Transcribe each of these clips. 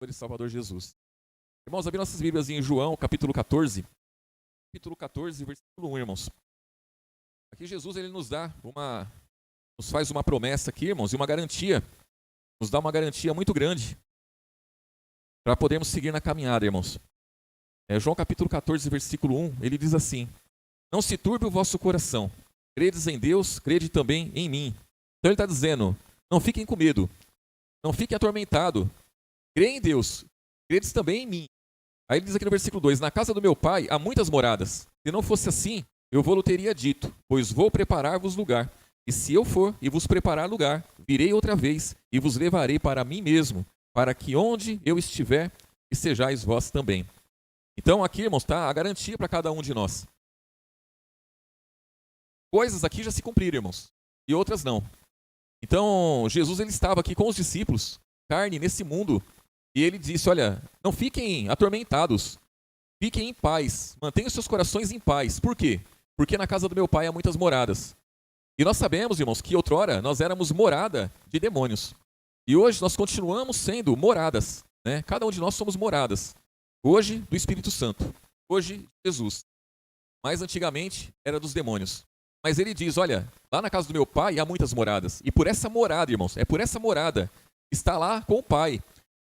Senhor e Salvador Jesus. Irmãos, abrindo nossas Bíblias em João, capítulo 14. Capítulo 14, versículo 1, irmãos. Aqui Jesus ele nos faz uma promessa aqui, irmãos, e uma garantia. Nos dá uma garantia muito grande para podermos seguir na caminhada, irmãos. João capítulo 14, versículo 1, ele diz assim: não se turbe o vosso coração. Credes em Deus, crede também em mim. Então ele está dizendo, não fiquem com medo. Não fiquem atormentados. Creem em Deus, credes também em mim. Aí ele diz aqui no versículo 2, na casa do meu pai há muitas moradas. Se não fosse assim, eu vou-lhe teria dito, pois vou preparar-vos lugar. E se eu for e vos preparar lugar, virei outra vez e vos levarei para mim mesmo, para que onde eu estiver, estejais vós também. Então aqui, irmãos, está a garantia para cada um de nós. Coisas aqui já se cumpriram, irmãos, e outras não. Então, Jesus ele estava aqui com os discípulos, carne nesse mundo, e ele disse, olha, não fiquem atormentados, fiquem em paz, mantenham seus corações em paz. Por quê? Porque na casa do meu pai há muitas moradas. E nós sabemos, irmãos, que outrora nós éramos morada de demônios. E hoje nós continuamos sendo moradas, né? Cada um de nós somos moradas. Hoje do Espírito Santo, hoje de Jesus. Mas antigamente era dos demônios. Mas ele diz, olha, lá na casa do meu pai há muitas moradas. E por essa morada, irmãos, é por essa morada que está lá com o pai.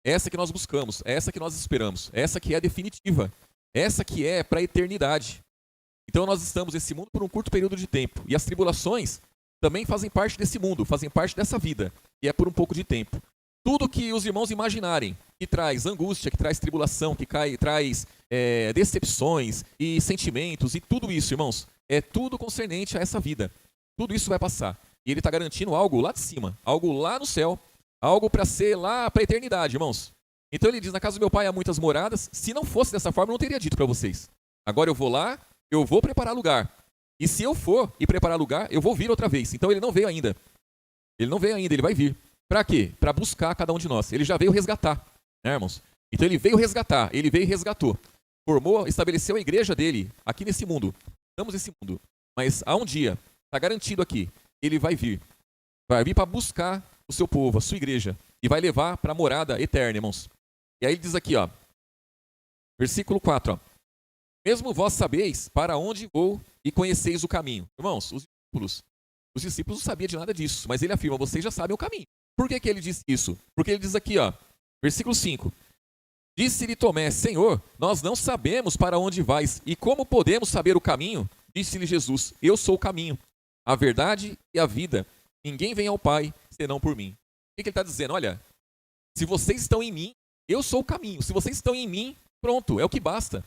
Essa que nós buscamos, essa que nós esperamos, essa que é a definitiva, essa que é para a eternidade. Então nós estamos nesse mundo por um curto período de tempo. E as tribulações também fazem parte desse mundo, fazem parte dessa vida. E é por um pouco de tempo. Tudo que os irmãos imaginarem, que traz angústia, que traz tribulação, que traz decepções e sentimentos, e tudo isso, irmãos, é tudo concernente a essa vida. Tudo isso vai passar. E ele está garantindo algo lá de cima, algo lá no céu, algo para ser lá para a eternidade, irmãos. Então ele diz, na casa do meu pai há muitas moradas. Se não fosse dessa forma, eu não teria dito para vocês. Agora eu vou lá, eu vou preparar lugar. E se eu for e preparar lugar, eu vou vir outra vez. Então ele não veio ainda. Ele não veio ainda, ele vai vir. Para quê? Para buscar cada um de nós. Ele já veio resgatar, né, irmãos? Então ele veio resgatar, ele veio e resgatou. Formou, estabeleceu a igreja dele aqui nesse mundo. Estamos nesse mundo. Mas há um dia, está garantido aqui, ele vai vir. Vai vir para buscar o seu povo, a sua igreja. E vai levar para a morada eterna, irmãos. E aí ele diz aqui, ó, versículo 4, ó, mesmo vós sabeis para onde vou e conheceis o caminho. Irmãos, os discípulos não sabiam de nada disso, mas ele afirma, vocês já sabem o caminho. Por que ele diz isso? Porque ele diz aqui, ó, versículo 5, disse-lhe Tomé, Senhor, nós não sabemos para onde vais, e como podemos saber o caminho? Disse-lhe Jesus, eu sou o caminho, a verdade e a vida. Ninguém vem ao Pai, senão por mim. O que ele está dizendo? Olha, se vocês estão em mim, eu sou o caminho. Se vocês estão em mim, pronto, é o que basta.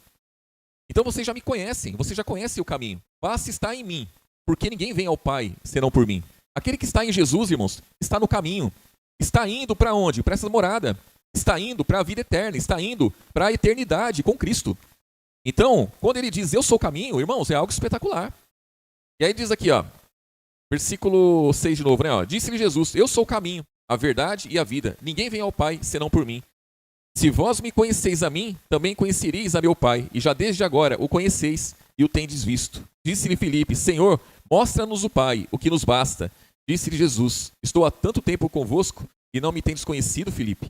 Então vocês já me conhecem, vocês já conhecem o caminho. Basta estar em mim, porque ninguém vem ao Pai, senão por mim. Aquele que está em Jesus, irmãos, está no caminho. Está indo para onde? Para essa morada. Está indo para a vida eterna, está indo para a eternidade com Cristo. Então, quando ele diz, eu sou o caminho, irmãos, é algo espetacular. E aí diz aqui, ó, versículo 6 de novo, né? Ó, disse-lhe Jesus, eu sou o caminho, a verdade e a vida. Ninguém vem ao Pai, senão por mim. Se vós me conheceis a mim, também conhecereis a meu Pai, e já desde agora o conheceis e o tendes visto. Disse-lhe Filipe, Senhor, mostra-nos o Pai, o que nos basta. Disse-lhe Jesus, estou há tanto tempo convosco e não me tendes conhecido, Filipe.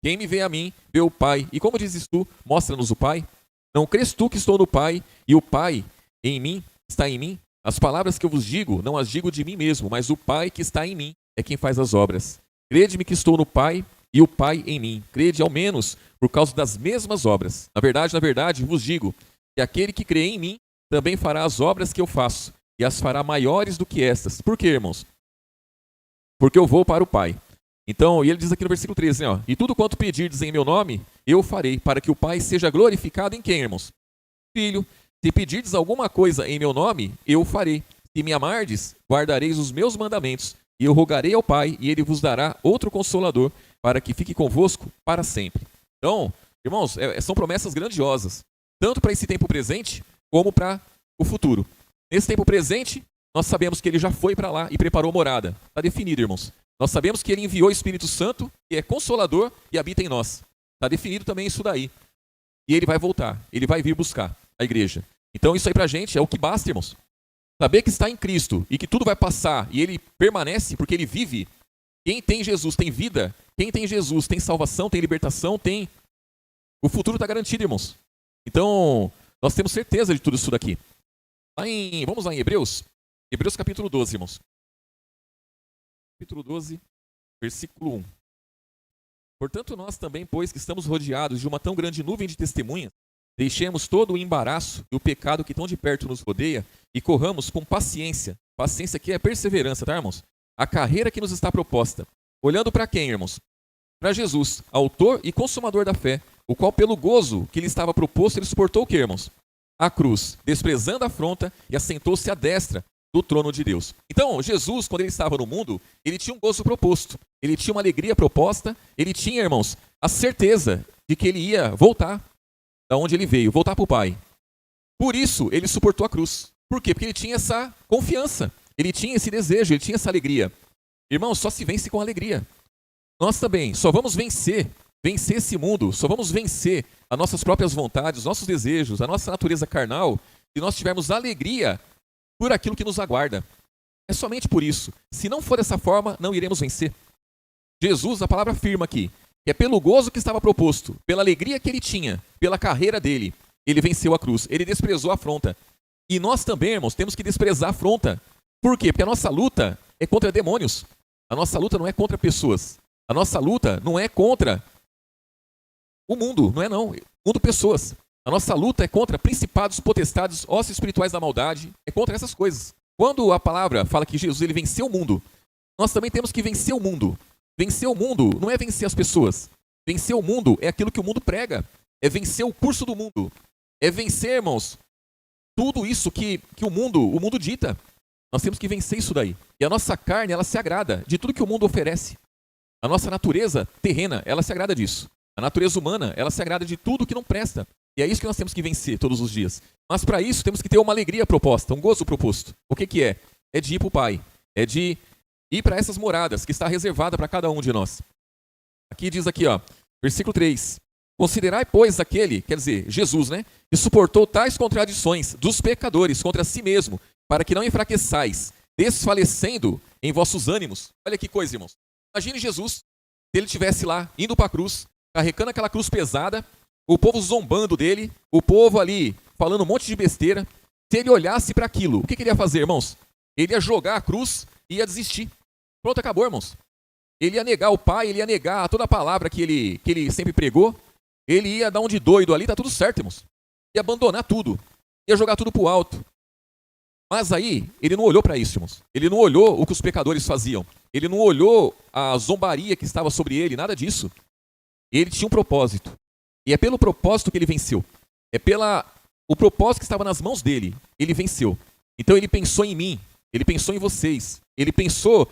Quem me vê a mim, vê o Pai. E como dizes tu, mostra-nos o Pai? Não crês tu que estou no Pai, e o Pai em mim está em mim? As palavras que eu vos digo, não as digo de mim mesmo, mas o Pai que está em mim é quem faz as obras. Crede-me que estou no Pai, e o Pai em mim. Crede ao menos por causa das mesmas obras. Na verdade, vos digo que aquele que crê em mim também fará as obras que eu faço, e as fará maiores do que estas. Por quê, irmãos? Porque eu vou para o Pai. Então, e ele diz aqui no versículo 13, né, ó, e tudo quanto pedirdes em meu nome, eu farei, para que o Pai seja glorificado em quem, irmãos? Filho, se pedirdes alguma coisa em meu nome, eu farei. Se me amardes, guardareis os meus mandamentos, e eu rogarei ao Pai, e ele vos dará outro Consolador, para que fique convosco para sempre. Então, irmãos, são promessas grandiosas, tanto para esse tempo presente, como para o futuro. Nesse tempo presente, nós sabemos que ele já foi para lá e preparou morada. Está definido, irmãos. Nós sabemos que ele enviou o Espírito Santo, que é Consolador e habita em nós. Está definido também isso daí. E ele vai voltar, ele vai vir buscar a igreja. Então isso aí para a gente é o que basta, irmãos. Saber que está em Cristo e que tudo vai passar e ele permanece porque ele vive. Quem tem Jesus tem vida. Quem tem Jesus tem salvação, tem libertação, tem... O futuro está garantido, irmãos. Então, nós temos certeza de tudo isso daqui. Vamos lá em Hebreus. Hebreus capítulo 12, irmãos. Capítulo 12, versículo 1. Portanto, nós também, pois que estamos rodeados de uma tão grande nuvem de testemunhas, deixemos todo o embaraço e o pecado que tão de perto nos rodeia e corramos com paciência. Paciência que é perseverança, tá, irmãos? A carreira que nos está proposta. Olhando para quem, irmãos? Para Jesus, autor e consumador da fé, o qual pelo gozo que lhe estava proposto, ele suportou o que, irmãos? A cruz, desprezando a afronta e assentou-se à destra do trono de Deus. Então, Jesus, quando ele estava no mundo, ele tinha um gozo proposto, ele tinha uma alegria proposta, ele tinha, irmãos, a certeza de que ele ia voltar da onde ele veio, voltar para o Pai. Por isso, ele suportou a cruz. Por quê? Porque ele tinha essa confiança, ele tinha esse desejo, ele tinha essa alegria. Irmãos, só se vence com alegria. Nós também só vamos vencer esse mundo, só vamos vencer as nossas próprias vontades, os nossos desejos, a nossa natureza carnal, se nós tivermos alegria por aquilo que nos aguarda. É somente por isso. Se não for dessa forma, não iremos vencer. Jesus, a palavra afirma aqui, que é pelo gozo que estava proposto, pela alegria que ele tinha, pela carreira dele, ele venceu a cruz, ele desprezou a afronta. E nós também, irmãos, temos que desprezar a afronta. Por quê? Porque a nossa luta é contra demônios. A nossa luta não é contra pessoas. A nossa luta não é contra o mundo, não é não. Mundo pessoas. A nossa luta é contra principados, potestades, ossos espirituais da maldade, é contra essas coisas. Quando a palavra fala que Jesus ele venceu o mundo, nós também temos que vencer o mundo. Vencer o mundo não é vencer as pessoas. Vencer o mundo é aquilo que o mundo prega. É vencer o curso do mundo. É vencer, irmãos, tudo isso que o mundo dita. Nós temos que vencer isso daí. E a nossa carne, ela se agrada de tudo que o mundo oferece. A nossa natureza terrena, ela se agrada disso. A natureza humana, ela se agrada de tudo que não presta. E é isso que nós temos que vencer todos os dias. Mas para isso temos que ter uma alegria proposta, um gozo proposto. O que é? É de ir para o Pai. É de ir para essas moradas que está reservada para cada um de nós. Aqui diz aqui, ó, versículo 3. Considerai, pois, aquele, quer dizer, Jesus, né? Que suportou tais contradições dos pecadores contra si mesmo, para que não enfraqueçais, desfalecendo em vossos ânimos. Olha que coisa, irmãos. Imagine Jesus, se ele estivesse lá, indo para a cruz, carregando aquela cruz pesada, o povo zombando dele, o povo ali falando um monte de besteira. Se ele olhasse para aquilo, o que ele ia fazer, irmãos? Ele ia jogar a cruz e ia desistir. Pronto, acabou, irmãos. Ele ia negar o Pai, ele ia negar toda a palavra que ele sempre pregou. Ele ia dar um de doido ali, tá tudo certo, irmãos. Ia abandonar tudo. Ia jogar tudo pro alto. Mas aí, ele não olhou para isso, irmãos. Ele não olhou o que os pecadores faziam. Ele não olhou a zombaria que estava sobre ele, nada disso. Ele tinha um propósito. E é pelo propósito que ele venceu. É o propósito que estava nas mãos dele. Ele venceu. Então ele pensou em mim. Ele pensou em vocês. Ele pensou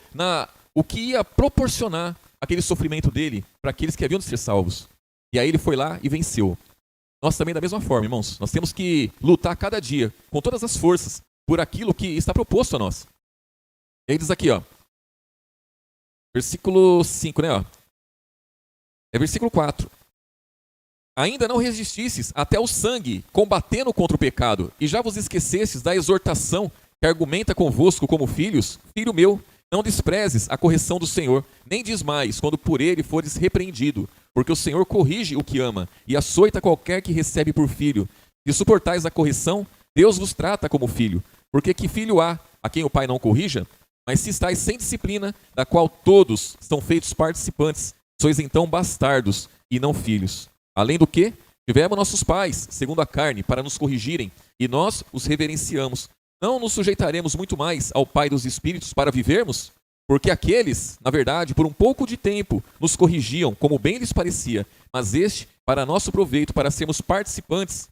o que ia proporcionar aquele sofrimento dele para aqueles que haviam de ser salvos. E aí ele foi lá e venceu. Nós também da mesma forma, irmãos. Nós temos que lutar cada dia, com todas as forças, por aquilo que está proposto a nós. E aí diz aqui, ó. Versículo 5, né? Ó. É versículo 4. Ainda não resististes até o sangue, combatendo contra o pecado, e já vos esquecestes da exortação que argumenta convosco como filhos? Filho meu, não desprezes a correção do Senhor, nem desmais quando por ele fores repreendido, porque o Senhor corrige o que ama, e açoita qualquer que recebe por filho. Se suportais a correção, Deus vos trata como filho, porque que filho há a quem o pai não corrija? Mas se estáis sem disciplina, da qual todos são feitos participantes, sois então bastardos e não filhos. Além do que, tivemos nossos pais, segundo a carne, para nos corrigirem, e nós os reverenciamos. Não nos sujeitaremos muito mais ao Pai dos Espíritos para vivermos? Porque aqueles, na verdade, por um pouco de tempo, nos corrigiam, como bem lhes parecia, mas este, para nosso proveito, para sermos participantes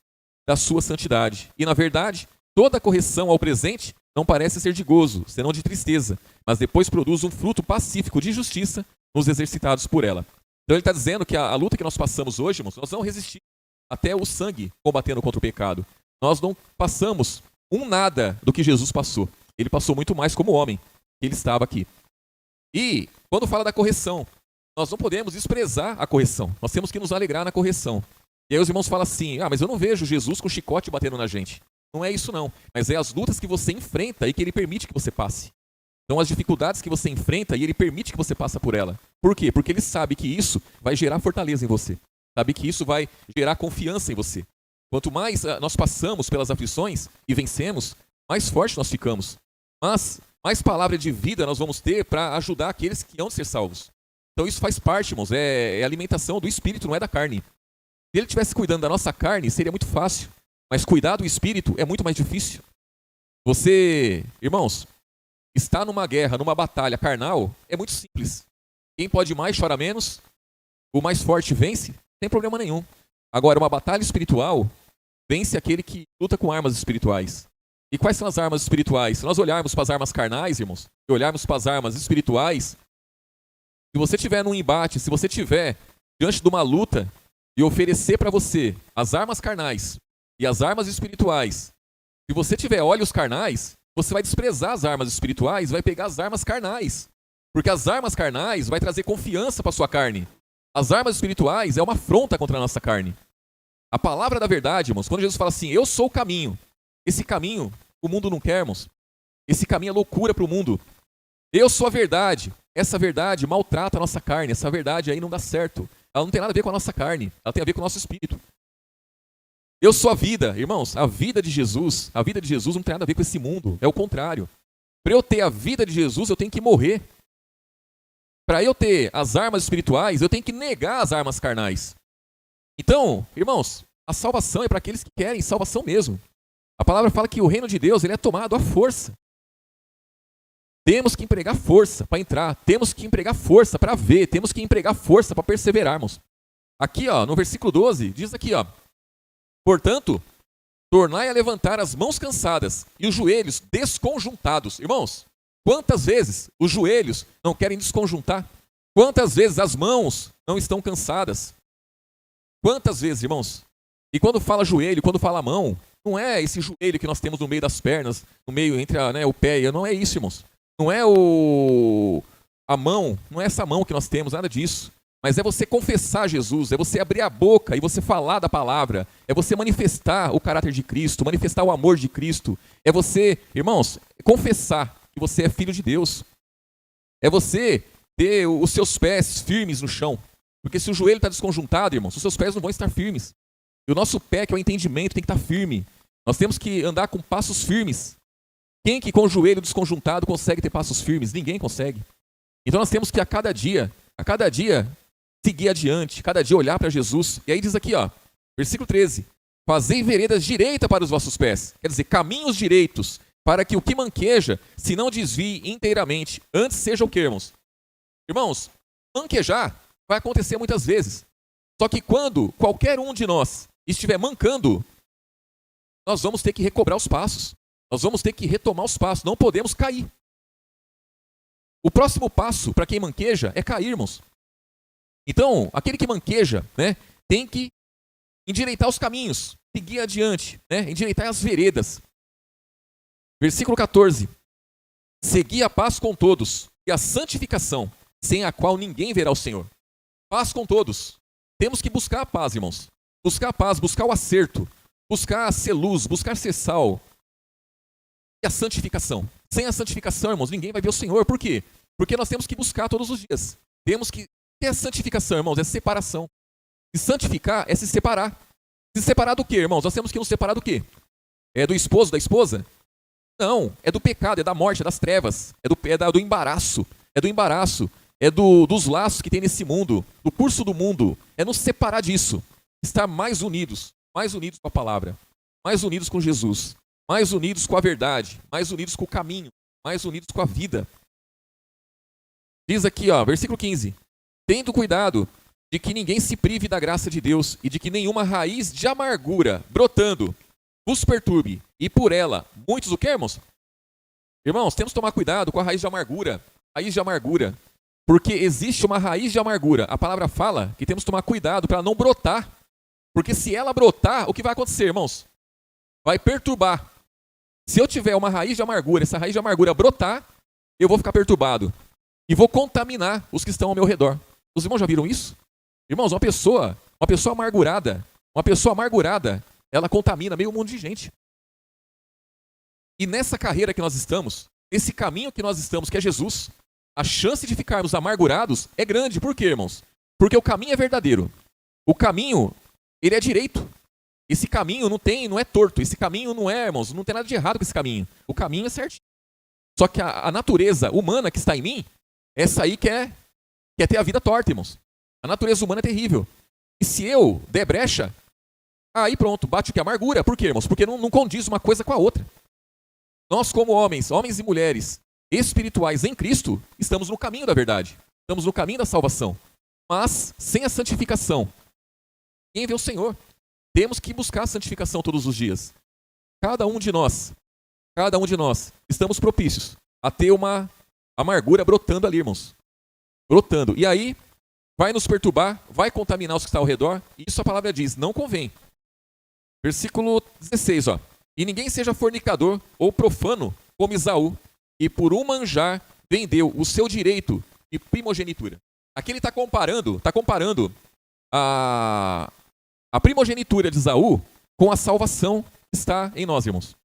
da sua santidade. E, na verdade, toda correção ao presente não parece ser de gozo, senão de tristeza, mas depois produz um fruto pacífico de justiça nos exercitados por ela. Então ele está dizendo que a luta que nós passamos hoje, irmãos, nós não resistimos até o sangue combatendo contra o pecado. Nós não passamos nada do que Jesus passou. Ele passou muito mais como homem, que ele estava aqui. E, quando fala da correção, nós não podemos desprezar a correção. Nós temos que nos alegrar na correção. E aí os irmãos falam assim, mas eu não vejo Jesus com chicote batendo na gente. Não é isso não, mas é as lutas que você enfrenta e que ele permite que você passe. Então as dificuldades que você enfrenta, e ele permite que você passe por ela. Por quê? Porque ele sabe que isso vai gerar fortaleza em você. Sabe que isso vai gerar confiança em você. Quanto mais nós passamos pelas aflições e vencemos, mais forte nós ficamos. Mas mais palavra de vida nós vamos ter para ajudar aqueles que hão de ser salvos. Então isso faz parte, irmãos, é alimentação do espírito, não é da carne. Se ele estivesse cuidando da nossa carne, seria muito fácil. Mas cuidar do espírito é muito mais difícil. Você, irmãos, está numa guerra, numa batalha carnal, é muito simples. Quem pode mais chora menos, o mais forte vence, não tem problema nenhum. Agora, uma batalha espiritual, vence aquele que luta com armas espirituais. E quais são as armas espirituais? Se nós olharmos para as armas carnais, irmãos, e olharmos para as armas espirituais, se você estiver num embate, se você estiver diante de uma luta e oferecer para você as armas carnais e as armas espirituais, se você tiver olhos carnais, você vai desprezar as armas espirituais, vai pegar as armas carnais. Porque as armas carnais vai trazer confiança para a sua carne. As armas espirituais é uma afronta contra a nossa carne. A palavra da verdade, irmãos, quando Jesus fala assim, eu sou o caminho. Esse caminho o mundo não quer, irmãos. Esse caminho é loucura para o mundo. Eu sou a verdade. Essa verdade maltrata a nossa carne. Essa verdade aí não dá certo. Ela não tem nada a ver com a nossa carne. Ela tem a ver com o nosso espírito. Eu sou a vida, irmãos, a vida de Jesus não tem nada a ver com esse mundo, é o contrário. Para eu ter a vida de Jesus, eu tenho que morrer. Para eu ter as armas espirituais, eu tenho que negar as armas carnais. Então, irmãos, a salvação é para aqueles que querem salvação mesmo. A palavra fala que o reino de Deus ele é tomado à força. Temos que empregar força para entrar, temos que empregar força para ver, temos que empregar força para perseverarmos. Aqui, ó, no versículo 12, diz aqui, ó, portanto, tornai a levantar as mãos cansadas e os joelhos desconjuntados. Irmãos, quantas vezes os joelhos não querem desconjuntar? Quantas vezes as mãos não estão cansadas? Quantas vezes, irmãos? E quando fala joelho, quando fala mão, não é esse joelho que nós temos no meio das pernas, no meio entre o pé e não é isso, irmãos. Não é a mão, não é essa mão que nós temos, nada disso. Mas é você confessar Jesus, é você abrir a boca e você falar da palavra, é você manifestar o caráter de Cristo, manifestar o amor de Cristo, é você, irmãos, confessar que você é filho de Deus, é você ter os seus pés firmes no chão, porque se o joelho está desconjuntado, irmãos, os seus pés não vão estar firmes, e o nosso pé, que é o entendimento, tem que estar firme, nós temos que andar com passos firmes. Quem que com o joelho desconjuntado consegue ter passos firmes? Ninguém consegue. Então nós temos que a cada dia, seguir adiante, cada dia olhar para Jesus. E aí diz aqui, ó, versículo 13, fazei veredas direitas para os vossos pés, quer dizer, caminhos direitos, para que o que manqueja se não desvie inteiramente, antes seja o que, irmãos? Irmãos, manquejar vai acontecer muitas vezes, só que quando qualquer um de nós estiver mancando, nós vamos ter que recobrar os passos, nós vamos ter que retomar os passos, não podemos cair. O próximo passo para quem manqueja é cair, irmãos. Então, aquele que manqueja, tem que endireitar os caminhos, seguir adiante, endireitar as veredas. Versículo 14. Segui a paz com todos e a santificação, sem a qual ninguém verá o Senhor. Paz com todos. Temos que buscar a paz, irmãos. Buscar a paz, buscar o acerto, buscar ser luz, buscar ser sal. E a santificação. Sem a santificação, irmãos, ninguém vai ver o Senhor. Por quê? Porque nós temos que buscar todos os dias. Temos que... O que é santificação, irmãos? É separação. E santificar é se separar. Se separar do quê, irmãos? Nós temos que nos separar do quê? É do esposo, da esposa? Não, é do pecado, é da morte, é das trevas, é do embaraço, é dos laços que tem nesse mundo, do curso do mundo, é nos separar disso, estar mais unidos com a palavra, mais unidos com Jesus, mais unidos com a verdade, mais unidos com o caminho, mais unidos com a vida. Diz aqui, ó, versículo 15, tendo cuidado de que ninguém se prive da graça de Deus e de que nenhuma raiz de amargura brotando vos perturbe, e por ela, muitos o que, irmãos? Irmãos, temos que tomar cuidado com a raiz de amargura, porque existe uma raiz de amargura. A palavra fala que temos que tomar cuidado para ela não brotar, porque se ela brotar, o que vai acontecer, irmãos? Vai perturbar. Se eu tiver uma raiz de amargura, essa raiz de amargura brotar, eu vou ficar perturbado, e vou contaminar os que estão ao meu redor. Os irmãos já viram isso? Irmãos, uma pessoa amargurada, ela contamina meio mundo de gente. E nessa carreira que nós estamos, esse caminho que nós estamos, que é Jesus, a chance de ficarmos amargurados é grande. Por quê, irmãos? Porque o caminho é verdadeiro. O caminho, ele é direito. Esse caminho não é torto. Esse caminho não é, irmãos, não tem nada de errado com esse caminho. O caminho é certinho. Só que a natureza humana que está em mim, essa aí quer ter a vida torta, irmãos. A natureza humana é terrível. E se eu der brecha, aí pronto, bate o que? Amargura. Por quê, irmãos? Porque não condiz uma coisa com a outra. Nós, como homens e mulheres espirituais em Cristo, estamos no caminho da verdade. Estamos no caminho da salvação. Mas, sem a santificação, quem vê o Senhor? Temos que buscar a santificação todos os dias. Cada um de nós, estamos propícios a ter uma amargura brotando ali, irmãos. Brotando. E aí, vai nos perturbar, vai contaminar os que estão ao redor. E isso a palavra diz, não convém. Versículo 16, ó. E ninguém seja fornicador ou profano como Esaú, e por um manjar vendeu o seu direito de primogenitura. Aqui ele está comparando a primogenitura de Esaú com a salvação que está em nós, irmãos.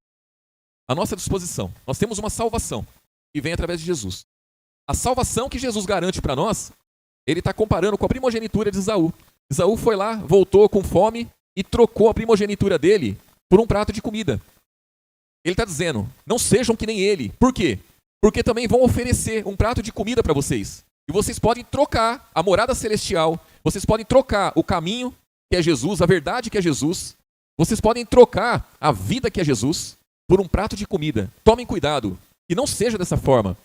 A nossa disposição. Nós temos uma salvação que vem através de Jesus. A salvação que Jesus garante para nós, ele está comparando com a primogenitura de Esaú. Esaú foi lá, voltou com fome e trocou a primogenitura dele por um prato de comida. Ele está dizendo, não sejam que nem ele. Por quê? Porque também vão oferecer um prato de comida para vocês. E vocês podem trocar a morada celestial, vocês podem trocar o caminho que é Jesus, a verdade que é Jesus, vocês podem trocar a vida que é Jesus por um prato de comida. Tomem cuidado, que não seja dessa forma.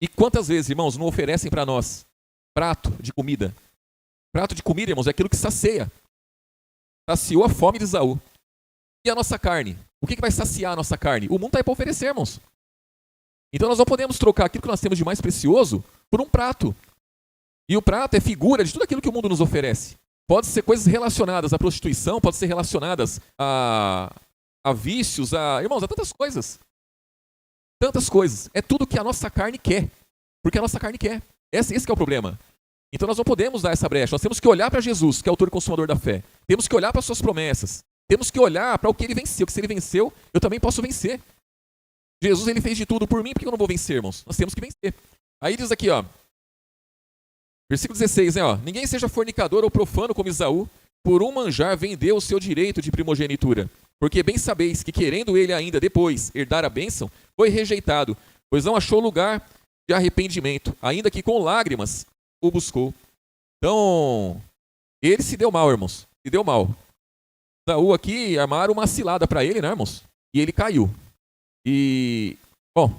E quantas vezes, irmãos, não oferecem para nós prato de comida? Prato de comida, irmãos, é aquilo que sacia. Saciou a fome de Esaú. E a nossa carne? O que vai saciar a nossa carne? O mundo está aí para oferecer, irmãos. Então nós não podemos trocar aquilo que nós temos de mais precioso por um prato. E o prato é figura de tudo aquilo que o mundo nos oferece. Pode ser coisas relacionadas à prostituição, pode ser relacionadas a vícios, irmãos, a tantas coisas. Tantas coisas. É tudo que a nossa carne quer. Porque a nossa carne quer. Esse que é o problema. Então nós não podemos dar essa brecha. Nós temos que olhar para Jesus, que é o autor e consumador da fé. Temos que olhar para as suas promessas. Temos que olhar para o que ele venceu. Que se ele venceu, eu também posso vencer. Jesus, ele fez de tudo por mim, por que eu não vou vencer, irmãos? Nós temos que vencer. Aí diz aqui, ó. Versículo 16, né, ó. Ninguém seja fornicador ou profano como Esaú, por um manjar vendeu o seu direito de primogenitura. Porque bem sabeis que, querendo ele ainda depois herdar a bênção, foi rejeitado, pois não achou lugar de arrependimento, ainda que com lágrimas o buscou. Então, ele se deu mal, irmãos. Se deu mal. Esaú aqui armaram uma cilada para ele, né, irmãos? E ele caiu. E, bom,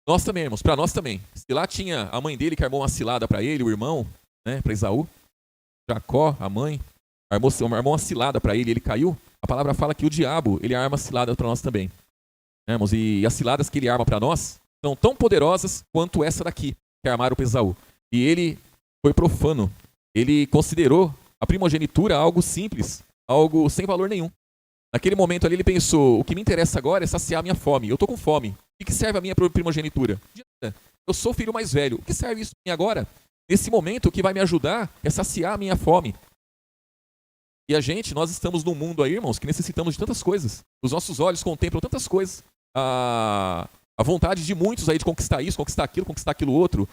nós também, irmãos, para nós também. Se lá tinha a mãe dele que armou uma cilada para ele, o irmão, né, para Esaú, Jacó, a mãe, armou uma cilada para ele e ele caiu, a palavra fala que o diabo, ele arma cilada para nós também. Né, irmãos? E as ciladas que ele arma para nós são tão poderosas quanto essa daqui, que armaram para Esaú. E ele foi profano. Ele considerou a primogenitura algo simples, algo sem valor nenhum. Naquele momento ali ele pensou, o que me interessa agora é saciar a minha fome. Eu estou com fome. O que serve a minha primogenitura? Eu sou o filho mais velho. O que serve isso para mim agora? Nesse momento, o que vai me ajudar é saciar a minha fome. E nós estamos num mundo aí, irmãos, que necessitamos de tantas coisas. Os nossos olhos contemplam tantas coisas. A vontade de muitos aí de conquistar isso, conquistar aquilo outro.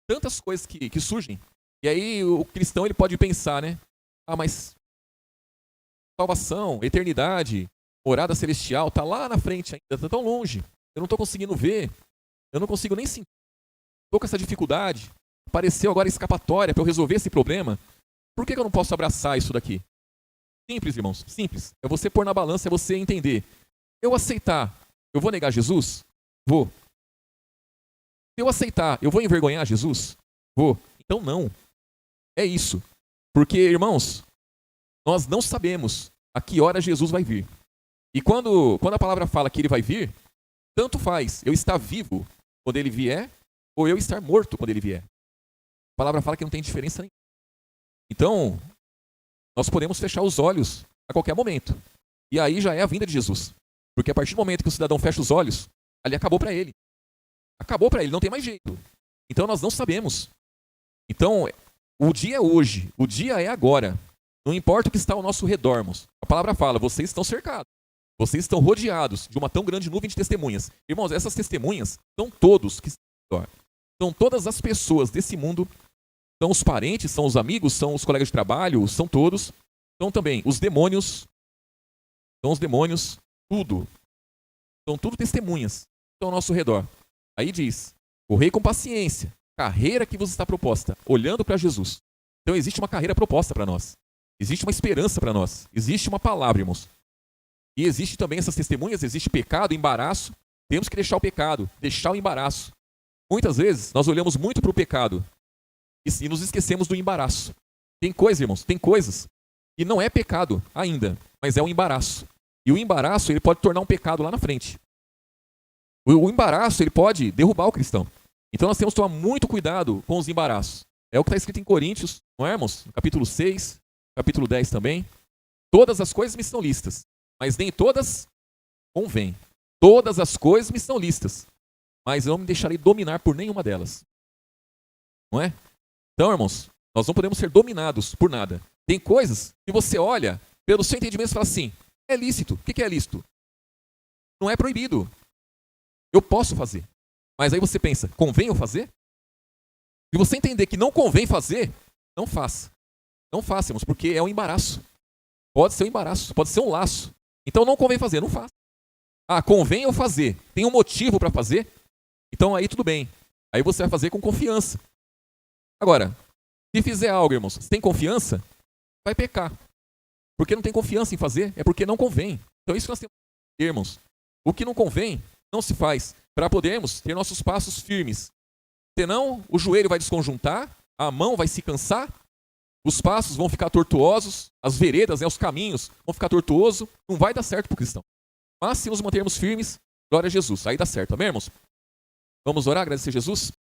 Tantas coisas que surgem. E aí o cristão ele pode pensar, né? Mas salvação, eternidade, morada celestial, está lá na frente ainda, está tão longe. Eu não estou conseguindo ver, eu não consigo nem sentir. Estou com essa dificuldade. Apareceu agora a escapatória para eu resolver esse problema. Por que eu não posso abraçar isso daqui? Simples, irmãos, simples. É você pôr na balança, é você entender. Eu aceitar, eu vou negar Jesus? Vou. Se eu aceitar, eu vou envergonhar Jesus? Vou. Então não. É isso. Porque, irmãos, nós não sabemos a que hora Jesus vai vir. E quando a palavra fala que ele vai vir, tanto faz eu estar vivo quando ele vier, ou eu estar morto quando ele vier. A palavra fala que não tem diferença nenhuma. Então, nós podemos fechar os olhos a qualquer momento. E aí já é a vinda de Jesus. Porque a partir do momento que o cidadão fecha os olhos, ali acabou para ele. Acabou para ele, não tem mais jeito. Então nós não sabemos. Então, o dia é hoje, o dia é agora. Não importa o que está ao nosso redor, irmãos. A palavra fala, vocês estão cercados. Vocês estão rodeados de uma tão grande nuvem de testemunhas. Irmãos, essas testemunhas são todos que estão ao redor. São todas as pessoas desse mundo. São os parentes, são os amigos, são os colegas de trabalho, são todos. São também os demônios. São os demônios, tudo. São tudo testemunhas. Estão ao nosso redor. Aí diz, correi com paciência, carreira que vos está proposta, olhando para Jesus. Então existe uma carreira proposta para nós. Existe uma esperança para nós. Existe uma palavra, irmãos. E existe também essas testemunhas, existe pecado, embaraço. Temos que deixar o pecado, deixar o embaraço. Muitas vezes nós olhamos muito para o pecado e nos esquecemos do embaraço. Tem coisas, irmãos, tem coisas que não é pecado ainda, mas é um embaraço. E o embaraço ele pode tornar um pecado lá na frente. O embaraço ele pode derrubar o cristão. Então nós temos que tomar muito cuidado com os embaraços. É o que está escrito em Coríntios, não é, irmãos? No capítulo 6, capítulo 10 também. Todas as coisas me estão listas, mas nem todas convêm. Todas as coisas me estão listas, mas eu não me deixarei dominar por nenhuma delas. Não é? Então, irmãos, nós não podemos ser dominados por nada. Tem coisas que você olha pelo seu entendimento e fala assim, é lícito. O que é lícito? Não é proibido. Eu posso fazer. Mas aí você pensa, convém eu fazer? Se você entender que não convém fazer, não faça. Não faça, irmãos, porque é um embaraço. Pode ser um embaraço, pode ser um laço. Então não convém fazer, não faça. Ah, convém eu fazer. Tem um motivo para fazer? Então aí tudo bem. Aí você vai fazer com confiança. Agora, se fizer algo, irmãos, sem confiança, vai pecar. Porque não tem confiança em fazer, é porque não convém. Então isso que nós temos que ter, irmãos. O que não convém, não se faz. Para podermos ter nossos passos firmes. Senão, o joelho vai desconjuntar, a mão vai se cansar, os passos vão ficar tortuosos, as veredas, os caminhos vão ficar tortuosos, não vai dar certo para o cristão. Mas se nos mantermos firmes, glória a Jesus, aí dá certo, amém, irmãos? Vamos orar, agradecer a Jesus?